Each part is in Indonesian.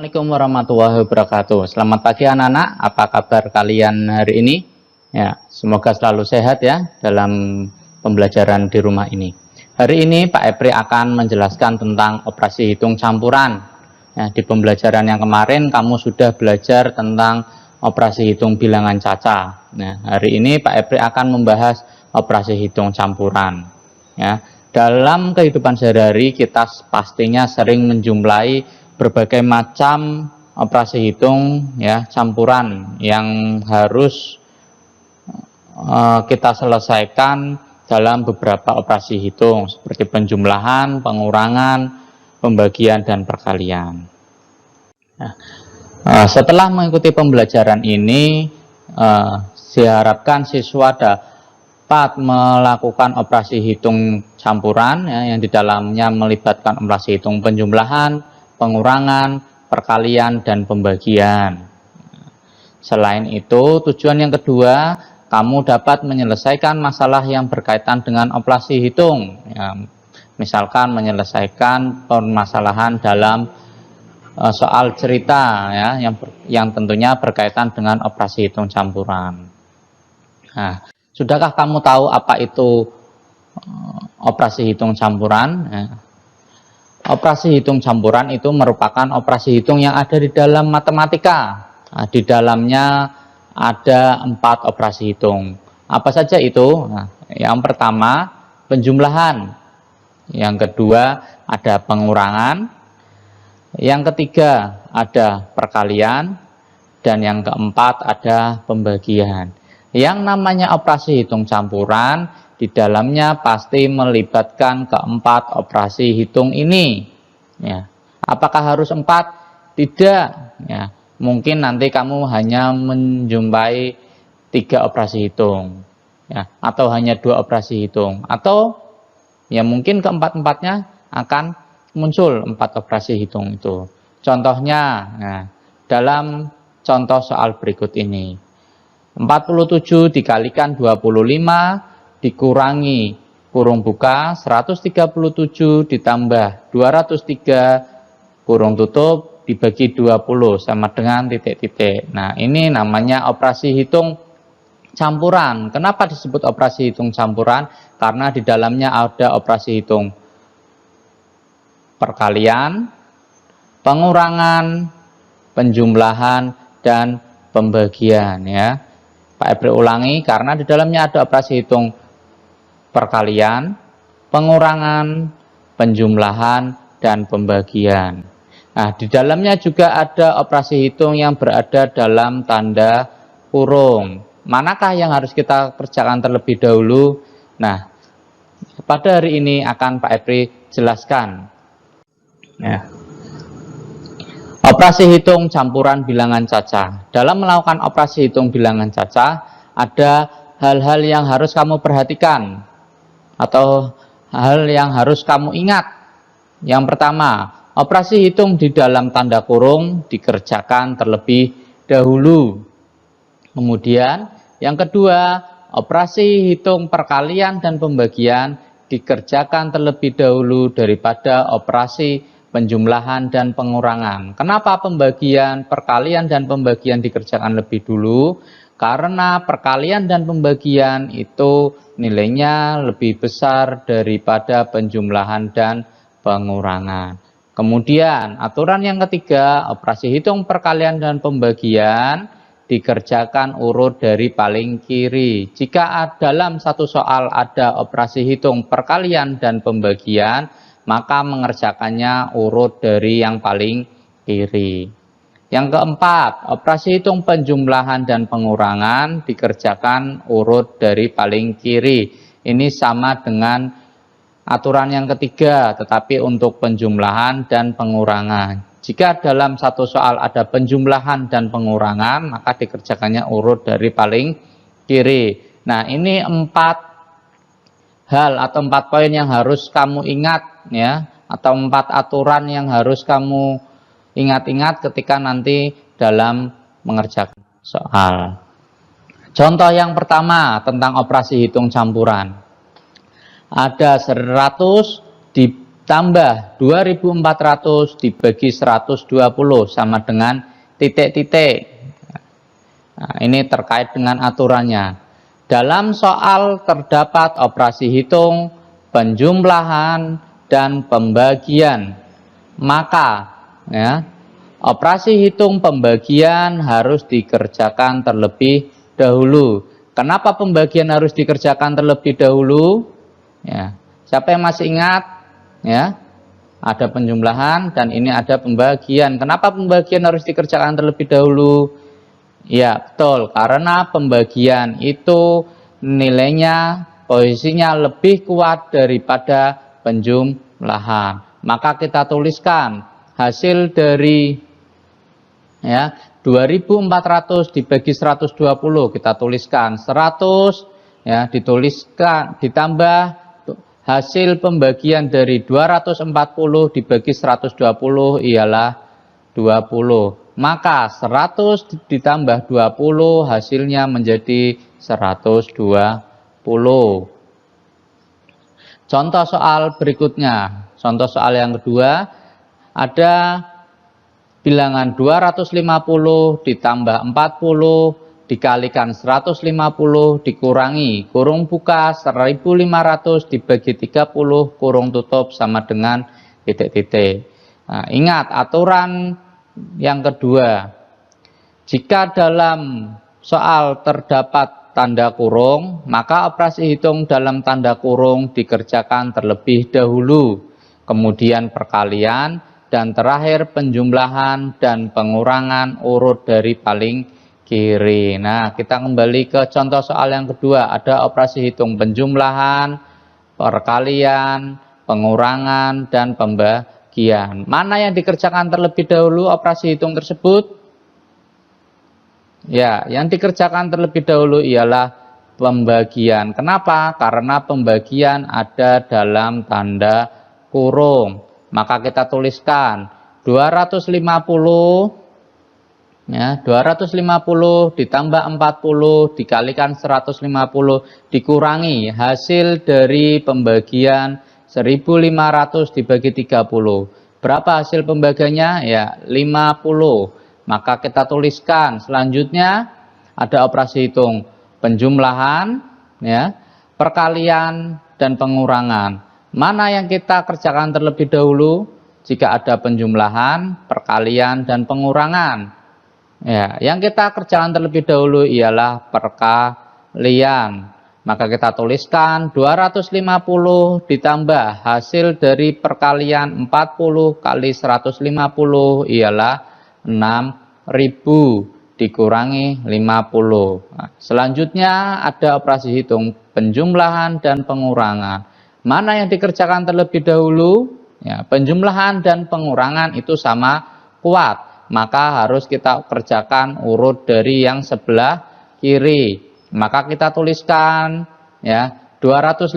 Assalamualaikum warahmatullahi wabarakatuh. Selamat pagi anak-anak, apa kabar kalian hari ini? Ya, semoga selalu sehat ya dalam pembelajaran di rumah ini. Hari ini Pak Epri akan menjelaskan tentang operasi hitung campuran. Ya, di pembelajaran yang kemarin kamu sudah belajar tentang operasi hitung bilangan caca. Nah, hari ini Pak Epri akan membahas operasi hitung campuran. Ya, dalam kehidupan sehari-hari kita pastinya sering menjumpai berbagai macam operasi hitung ya campuran yang harus kita selesaikan dalam beberapa operasi hitung seperti penjumlahan, pengurangan, pembagian dan perkalian. Nah, setelah mengikuti pembelajaran ini, diharapkan siswa dapat melakukan operasi hitung campuran ya, yang di dalamnya melibatkan operasi hitung penjumlahan, pengurangan, perkalian, dan pembagian. Selain itu, tujuan yang kedua, kamu dapat menyelesaikan masalah yang berkaitan dengan operasi hitung. Ya, misalkan menyelesaikan permasalahan dalam soal cerita ya, yang tentunya berkaitan dengan operasi hitung campuran. Nah, sudahkah kamu tahu apa itu operasi hitung campuran? Ya. Operasi hitung campuran itu merupakan operasi hitung yang ada di dalam matematika. Nah, di dalamnya ada 4 operasi hitung. Apa saja itu? Nah, yang pertama penjumlahan, yang kedua ada pengurangan, yang ketiga ada perkalian, dan yang keempat ada pembagian. Yang namanya operasi hitung campuran di dalamnya pasti melibatkan keempat operasi hitung ini. Ya. Apakah harus 4? Tidak. Ya. Mungkin nanti kamu hanya menjumpai 3 operasi hitung, ya. Atau hanya 2 operasi hitung, atau ya mungkin keempat-empatnya akan muncul 4 operasi hitung itu. Contohnya, nah, dalam contoh soal berikut ini, 47 dikalikan 25 dikurangi kurung buka 137 ditambah 203 kurung tutup dibagi 20 sama dengan titik-titik. Nah, ini namanya operasi hitung campuran. Kenapa disebut operasi hitung campuran? Karena di dalamnya ada operasi hitung perkalian, pengurangan, penjumlahan, dan pembagian ya. Pak Epri ulangi, karena di dalamnya ada operasi hitung perkalian, pengurangan, penjumlahan, dan pembagian. Nah, di dalamnya juga ada operasi hitung yang berada dalam tanda kurung. Manakah yang harus kita kerjakan terlebih dahulu? Nah, pada hari ini akan Pak Epri jelaskan. Ya. Operasi hitung campuran bilangan caca. Dalam melakukan operasi hitung bilangan caca, ada hal-hal yang harus kamu perhatikan atau hal yang harus kamu ingat. Yang pertama, operasi hitung di dalam tanda kurung dikerjakan terlebih dahulu. Kemudian, yang kedua, operasi hitung perkalian dan pembagian dikerjakan terlebih dahulu daripada operasi penjumlahan dan pengurangan. Kenapa pembagian, perkalian, dan pembagian dikerjakan lebih dulu? Karena perkalian dan pembagian itu nilainya lebih besar daripada penjumlahan dan pengurangan. Kemudian aturan yang ketiga, operasi hitung perkalian dan pembagian dikerjakan urut dari paling kiri. Jika dalam satu soal ada operasi hitung perkalian dan pembagian, maka mengerjakannya urut dari yang paling kiri. Yang keempat, operasi hitung penjumlahan dan pengurangan dikerjakan urut dari paling kiri. Ini sama dengan aturan yang ketiga, tetapi untuk penjumlahan dan pengurangan. Jika dalam satu soal ada penjumlahan dan pengurangan, maka dikerjakannya urut dari paling kiri. Nah, ini 4 hal atau 4 poin yang harus kamu ingat ya, atau 4 aturan yang harus kamu ingat-ingat ketika nanti dalam mengerjakan soal. Contoh yang pertama tentang operasi hitung campuran. Ada 100 ditambah 2400 dibagi 120 sama dengan titik-titik. Nah, ini terkait dengan aturannya. Dalam soal terdapat operasi hitung, penjumlahan, dan pembagian. Maka ya, operasi hitung pembagian harus dikerjakan terlebih dahulu. Kenapa pembagian harus dikerjakan terlebih dahulu? Ya, siapa yang masih ingat? Ya, ada penjumlahan dan ini ada pembagian. Kenapa pembagian harus dikerjakan terlebih dahulu? Ya, betul. Karena pembagian itu nilainya, posisinya lebih kuat daripada penjumlahan. Maka kita tuliskan hasil dari ya 2400 dibagi 120, kita tuliskan 100 ya, dituliskan ditambah hasil pembagian dari 240 dibagi 120 ialah 20. Maka 100 ditambah 20 hasilnya menjadi 120. Contoh soal berikutnya. Contoh soal yang kedua, ada bilangan 250 ditambah 40 dikalikan 150 dikurangi kurung buka 1500 dibagi 30 kurung tutup sama dengan titik-titik. Nah, ingat aturan yang kedua. Jika dalam soal terdapat tanda kurung, maka operasi hitung dalam tanda kurung dikerjakan terlebih dahulu, kemudian perkalian, dan terakhir penjumlahan dan pengurangan urut dari paling kiri. Nah, kita kembali ke contoh soal yang kedua. Ada operasi hitung penjumlahan, perkalian, pengurangan, dan pembagian. Mana yang dikerjakan terlebih dahulu operasi hitung tersebut? Ya, yang dikerjakan terlebih dahulu ialah pembagian. Kenapa? Karena pembagian ada dalam tanda kurung. Maka kita tuliskan 250 ya, 250 ditambah 40 dikalikan 150 dikurangi hasil dari pembagian 1500 dibagi 30. Berapa hasil pembagiannya? Ya, 50. Maka kita tuliskan selanjutnya ada operasi hitung penjumlahan ya, perkalian dan pengurangan. Mana yang kita kerjakan terlebih dahulu? Jika ada penjumlahan, perkalian, dan pengurangan. Ya, yang kita kerjakan terlebih dahulu ialah perkalian. Maka kita tuliskan 250 ditambah hasil dari perkalian 40 kali 150 ialah 6000 dikurangi 50. Nah, selanjutnya ada operasi hitung penjumlahan dan pengurangan. Mana yang dikerjakan terlebih dahulu? Ya, penjumlahan dan pengurangan itu sama kuat. Maka harus kita kerjakan urut dari yang sebelah kiri. Maka kita tuliskan ya 250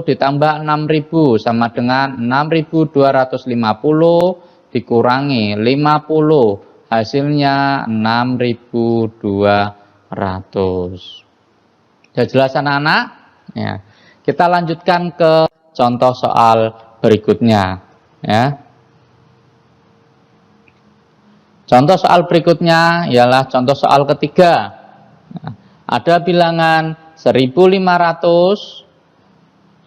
ditambah 6000 sama dengan 6250 dikurangi 50. Hasilnya 6200. Sudah jelas anak-anak? Ya. Kita lanjutkan ke contoh soal berikutnya. Ya. Contoh soal berikutnya ialah contoh soal ketiga. Ada bilangan 1500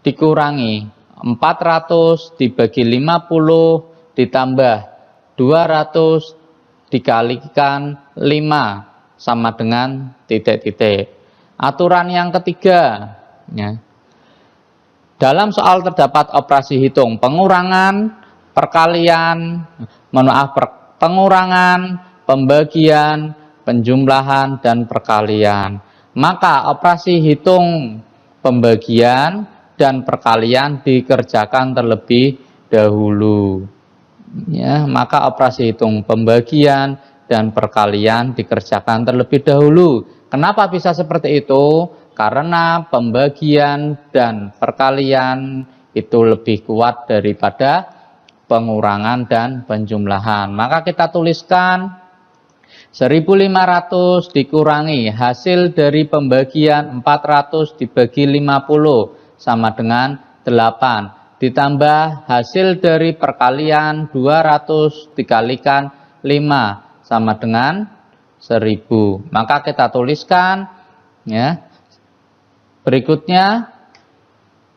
dikurangi 400 dibagi 50 ditambah 200 dikalikan 5 sama dengan titik-titik. Aturan yang ketiga. Ya. Dalam soal terdapat operasi hitung pengurangan, perkalian, pengurangan, pembagian, penjumlahan, dan perkalian. Maka operasi hitung pembagian dan perkalian dikerjakan terlebih dahulu. Ya, maka operasi hitung pembagian dan perkalian dikerjakan terlebih dahulu. Kenapa bisa seperti itu? Karena pembagian dan perkalian itu lebih kuat daripada pengurangan dan penjumlahan. Maka kita tuliskan 1500 dikurangi hasil dari pembagian 400 dibagi 50 sama dengan 8. ditambah hasil dari perkalian 200 dikalikan 5 sama dengan 1000. Maka kita tuliskan ya. Berikutnya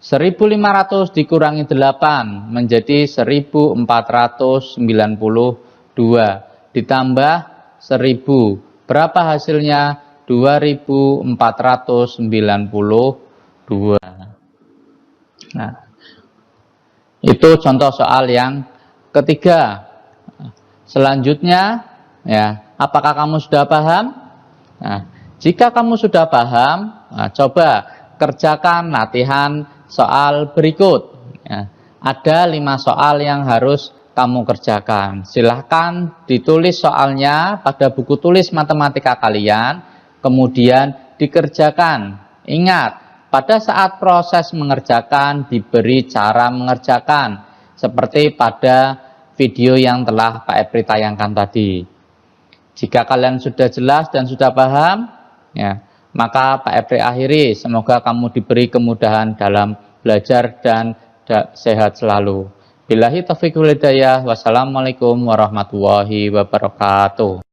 1500 dikurangi 8 menjadi 1492 ditambah 1000. Berapa hasilnya? 2492. Nah, itu contoh soal yang ketiga. Selanjutnya, ya, apakah kamu sudah paham? Nah, jika kamu sudah paham, coba kerjakan latihan soal berikut. Ya, ada 5 soal yang harus kamu kerjakan. Silahkan ditulis soalnya pada buku tulis matematika kalian, kemudian dikerjakan. Ingat, pada saat proses mengerjakan diberi cara mengerjakan seperti pada video yang telah Pak Epri tayangkan tadi. Jika kalian sudah jelas dan sudah paham, ya, maka Pak Epri akhiri. Semoga kamu diberi kemudahan dalam belajar dan sehat selalu. Billahi taufiq wal hidayah. Wassalamualaikum warahmatullahi wabarakatuh.